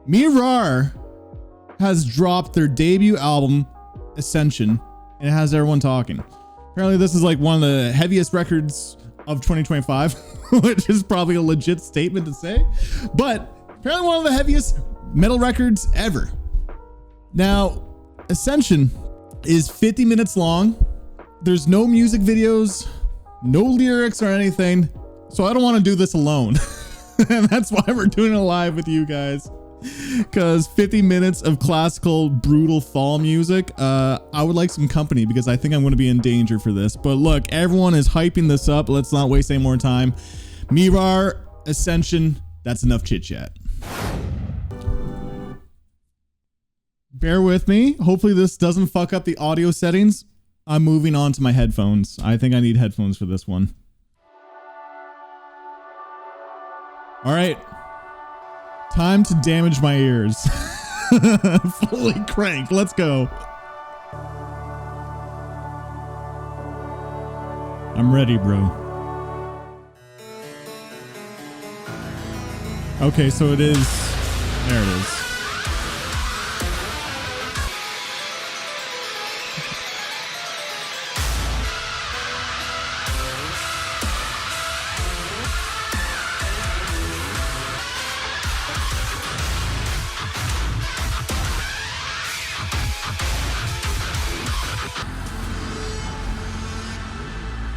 Mirar has dropped their debut album, Ascension, and it has everyone talking. Apparently this is like one of the heaviest records of 2025, which is probably a legit statement to say, but apparently one of the heaviest metal records ever. Now, Ascension is 50 minutes long. There's no music videos, no lyrics or anything. So I don't want to do this alone. And that's why we're doing it live with you guys. Because 50 minutes of classical, brutal fall music, I would like some company because I think I'm going to be in danger for this. But look, everyone is hyping this up. Let's not waste any more time. Mirar, Ascension, that's enough chit chat. Bear with me. Hopefully this doesn't fuck up the audio settings. I'm moving on to my headphones. I think I need headphones for this one. All right. Time to damage my ears. Fully cranked. Let's go. I'm ready, bro. Okay, so it is. There it is.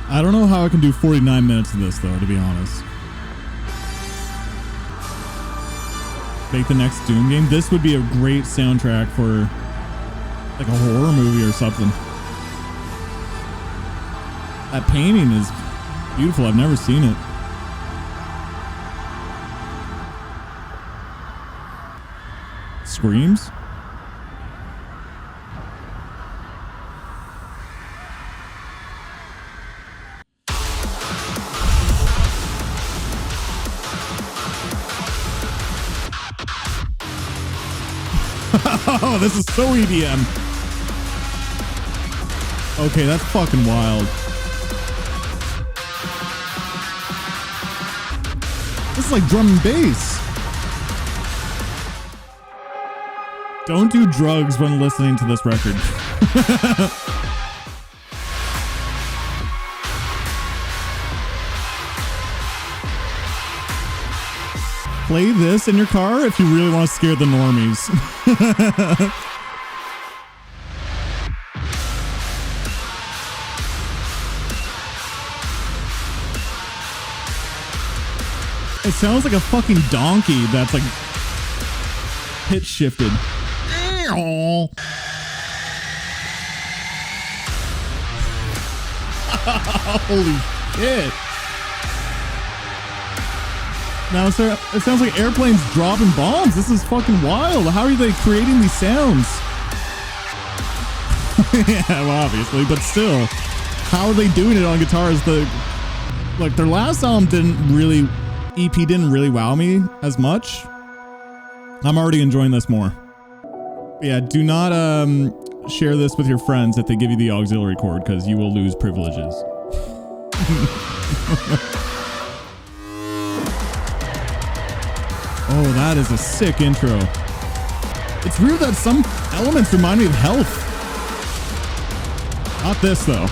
I don't know how I can do 49 minutes of this though, to be honest. Make the next Doom game. This would be a great soundtrack for like a horror movie or something. That painting is beautiful. I've never seen it. Screams? Oh, this is so EDM. Okay, that's fucking wild. This is like drum and bass. Don't do drugs when listening to this record. Play this in your car if you really want to scare the normies. It sounds like a fucking donkey that's like pitch shifted. Holy shit. Now, sir, it sounds like airplanes dropping bombs. This is fucking wild. How are they creating these sounds? Yeah, well, obviously, but still, how are they doing it on guitars? Like their last album EP didn't really wow me as much. I'm already enjoying this more. But yeah, do not share this with your friends if they give you the auxiliary cord because you will lose privileges. Oh, that is a sick intro. It's weird that some elements remind me of Health. Not this, though.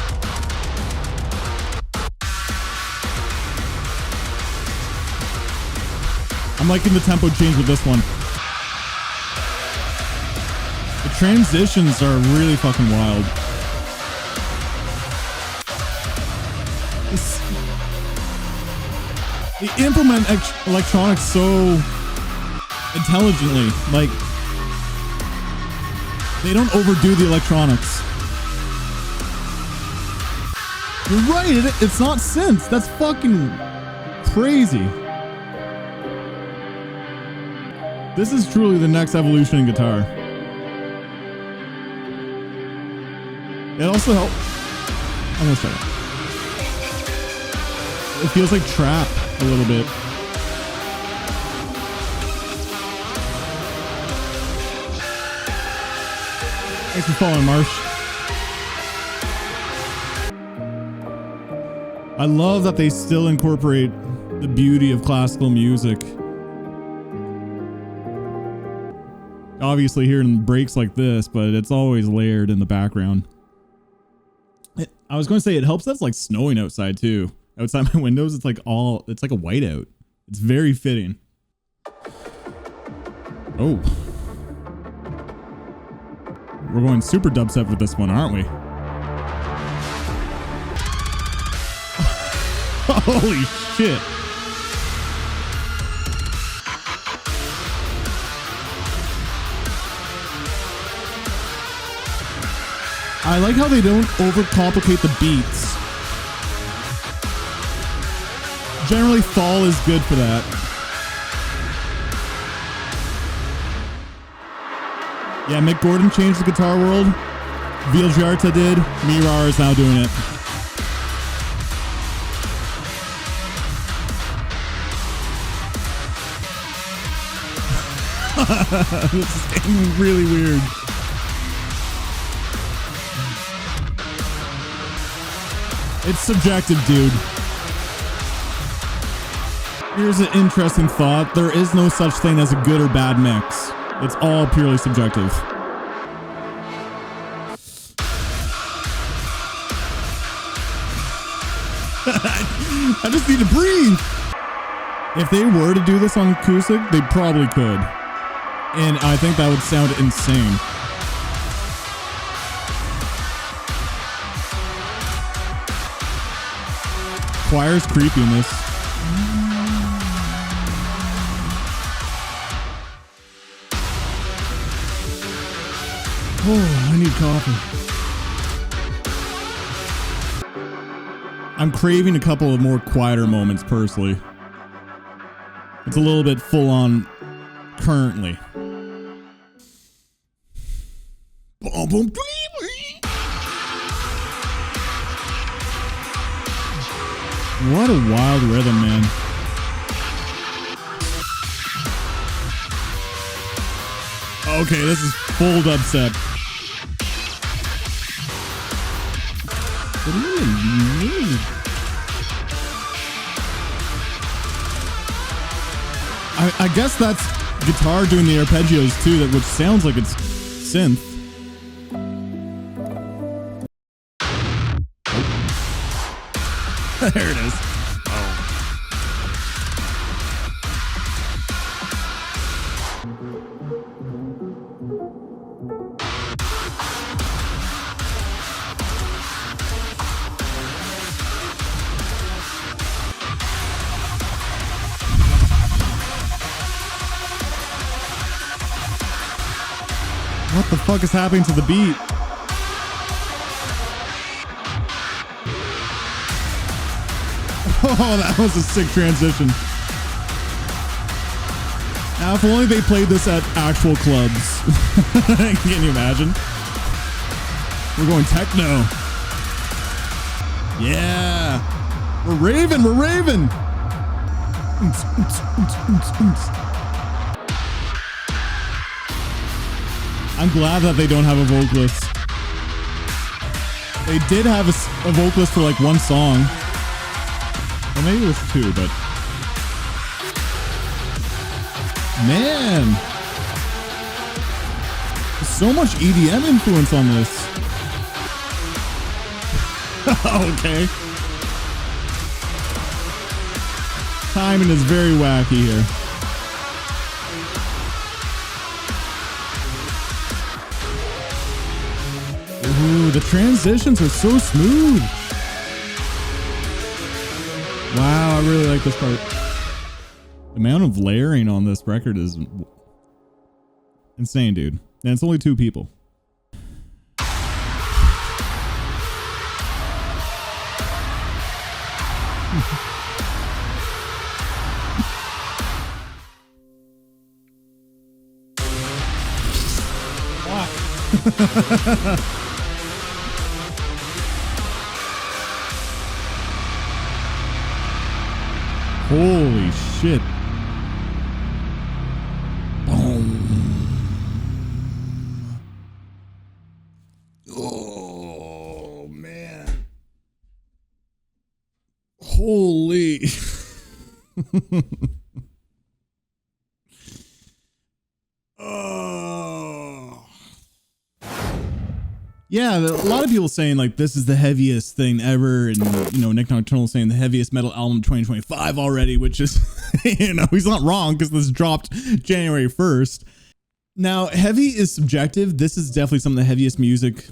I'm liking the tempo change with this one. The transitions are really fucking wild. They implement electronics so intelligently. Like, they don't overdo the electronics. You're right, it's not synths. That's fucking crazy. This is truly the next evolution in guitar. It also helps. I'm gonna say it feels like trap a little bit. Thanks for following, Marsh. I love that they still incorporate the beauty of classical music obviously hearing breaks like this, but it's always layered in the background. I was going to say it helps that it's like snowing outside too. Outside my windows, it's like a whiteout. It's very fitting. Oh. We're going super dubstep with this one, aren't we? Holy shit. I like how they don't overcomplicate the beats. Generally, fall is good for that. Yeah, Mick Gordon changed the guitar world. Viljarta did. Mirar is now doing it. This is getting really weird. It's subjective, dude. Here's an interesting thought. There is no such thing as a good or bad mix. It's all purely subjective. I just need to breathe. If they were to do this on acoustic, they probably could. And I think that would sound insane. Choir's creepy in this. Oh, I need coffee. I'm craving a couple of more quieter moments personally. It's a little bit full on currently. What a wild rhythm, man. Okay, this is full dubstep. What do you mean? I guess that's guitar doing the arpeggios too, which sounds like it's synth. There it is. What the fuck is happening to the beat? Oh, that was a sick transition. Now, if only they played this at actual clubs. Can you imagine? We're going techno. Yeah. We're raving. We're raving. I'm glad that they don't have a vocalist. They did have a vocalist for like one song. Well, maybe it was two, but... Man! There's so much EDM influence on this. Okay. Timing is very wacky here. Ooh, the transitions are so smooth. Wow, I really like this part. The amount of layering on this record is insane, dude. And it's only two people. Holy shit. Boom. Oh, man. Holy. Oh. Yeah, a lot of people saying like this is the heaviest thing ever, and you know, Nick Nocturnal saying the heaviest metal album 2025 already, which is, you know, he's not wrong because this dropped January 1st. Now, heavy is subjective. This is definitely some of the heaviest music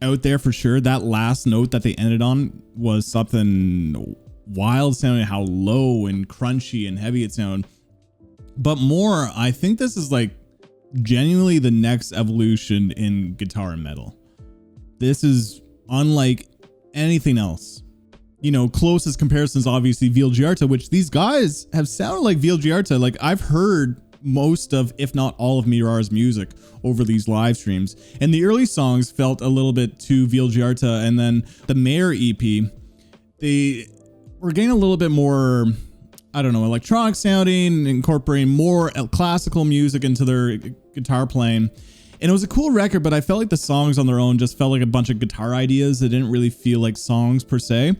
out there for sure. That last note that they ended on was something wild sounding, how low and crunchy and heavy it sounded. But more, I think this is like genuinely the next evolution in guitar and metal. This is unlike anything else. You know, closest comparisons obviously Vilgiarta, which these guys have sounded like Vilgiarta. Like I've heard most of, if not all of Mirar's music over these live streams, and the early songs felt a little bit too Vilgiarta, and then the Mirar EP, they were getting a little bit more, I don't know, electronic sounding, incorporating more classical music into their guitar playing. And it was a cool record, but I felt like the songs on their own just felt like a bunch of guitar ideas that didn't really feel like songs per se.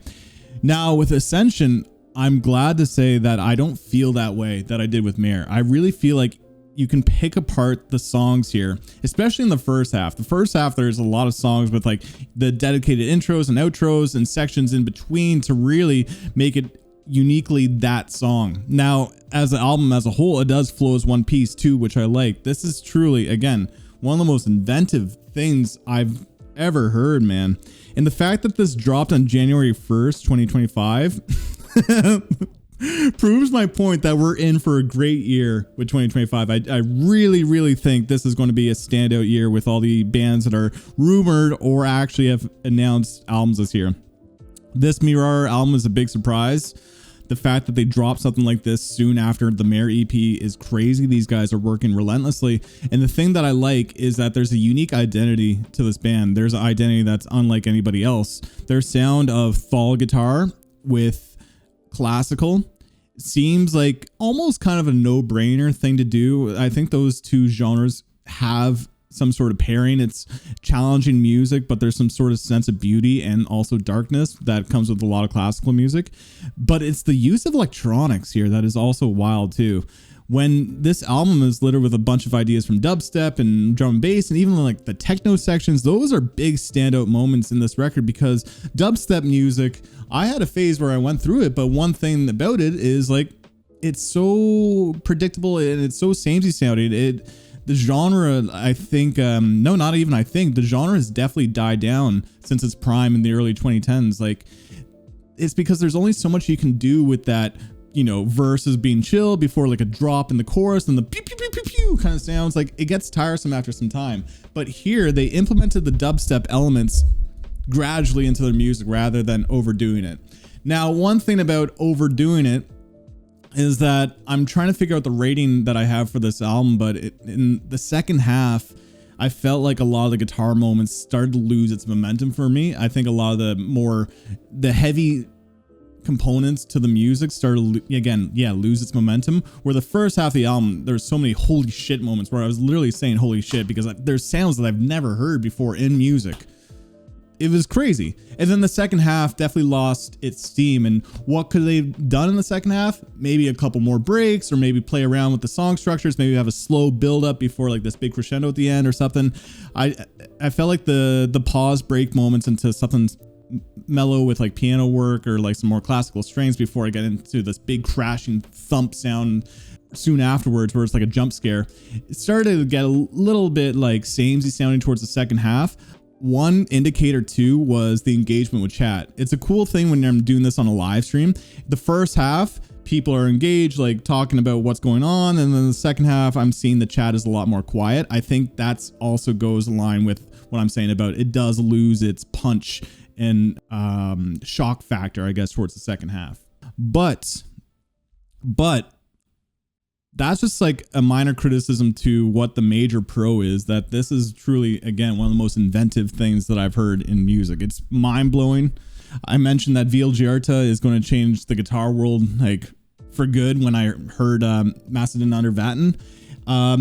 Now with Ascension, I'm glad to say that I don't feel that way that I did with Mirar. I really feel like you can pick apart the songs here, especially in the first half. The first half, there's a lot of songs with like the dedicated intros and outros and sections in between to really make it uniquely that song. Now, as an album as a whole, it does flow as one piece too, which I like. This is truly, again, one of the most inventive things I've ever heard, man. And the fact that this dropped on January 1st, 2025 proves my point that we're in for a great year with 2025. I really, really think this is going to be a standout year with all the bands that are rumored or actually have announced albums this year. This Mirar album is a big surprise. The fact that they dropped something like this soon after the Mirar EP is crazy. These guys are working relentlessly. And the thing that I like is that there's a unique identity to this band. There's an identity that's unlike anybody else. Their sound of thal guitar with classical seems like almost kind of a no-brainer thing to do. I think those two genres have some sort of pairing. It's challenging music, but there's some sort of sense of beauty and also darkness that comes with a lot of classical music. But it's the use of electronics here that is also wild too. When this album is littered with a bunch of ideas from dubstep and drum and bass and even like the techno sections, those are big standout moments in this record because dubstep music, I had a phase where I went through it, but one thing about it is like it's so predictable and it's so samey sounding. The genre, I think, no, not even I think, the genre has definitely died down since its prime in the early 2010s. Like, it's because there's only so much you can do with that, you know, verses being chill before like a drop in the chorus and the pew, pew, pew, pew, pew kind of sounds. Like, it gets tiresome after some time. But here, they implemented the dubstep elements gradually into their music rather than overdoing it. Now, one thing about overdoing it is that I'm trying to figure out the rating that I have for this album, but in the second half, I felt like a lot of the guitar moments started to lose its momentum for me. I think a lot of the heavy components to the music started lose its momentum, where the first half of the album, there's so many holy shit moments where I was literally saying holy shit because there's sounds that I've never heard before in music. It was crazy. And then the second half definitely lost its steam. And what could they have done in the second half? Maybe a couple more breaks, or maybe play around with the song structures, maybe have a slow build up before like this big crescendo at the end or something. I felt like the pause break moments into something mellow with like piano work or like some more classical strings before I get into this big crashing thump sound soon afterwards where it's like a jump scare. It started to get a little bit like samey sounding towards the second half. One indicator too was the engagement with chat. It's a cool thing when I'm doing this on a live stream. The first half, people are engaged, like talking about what's going on. And then the second half, I'm seeing the chat is a lot more quiet. I think that's also goes in line with what I'm saying about it does lose its punch and shock factor, I guess, towards the second half. But that's just like a minor criticism to what the major pro is, that this is truly, again, one of the most inventive things that I've heard in music. It's mind blowing. I mentioned that Vilgiarta is going to change the guitar world like for good when I heard Macedon Under Vatten.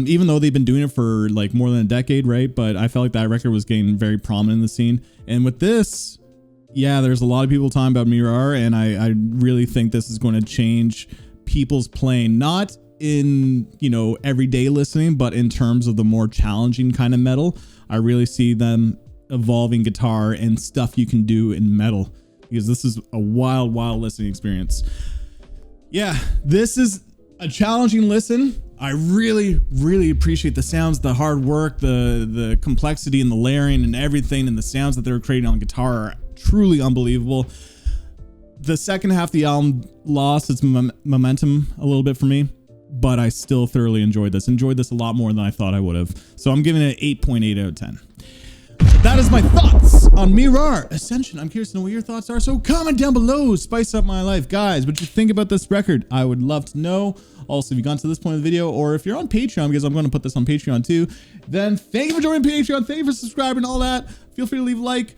Even though they've been doing it for like more than a decade, right? But I felt like that record was getting very prominent in the scene. And with this, yeah, there's a lot of people talking about Mirar, and I really think this is going to change people's playing, not in, you know, everyday listening, but in terms of the more challenging kind of metal. I really see them evolving guitar and stuff you can do in metal, because this is a wild listening experience. Yeah, this is a challenging listen. I really appreciate the sounds, the hard work, the complexity and the layering and everything, and the sounds that they're creating on guitar are truly unbelievable. The second half of the album lost its momentum a little bit for me, but I still thoroughly enjoyed this a lot more than I thought I would have. So I'm giving it an 8.8 out of 10. That is my thoughts on Mirar Ascension. I'm curious to know what your thoughts are, so comment down below. Spice up my life. Guys, what you think about this record? I would love to know. Also, if you've gone to this point of the video, or if you're on Patreon, because I'm going to put this on Patreon too, then thank you for joining Patreon. Thank you for subscribing and all that. Feel free to leave a like.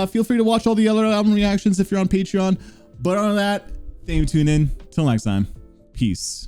Feel free to watch all the other album reactions if you're on Patreon. But on that, thank you for tuning in. Till next time, peace.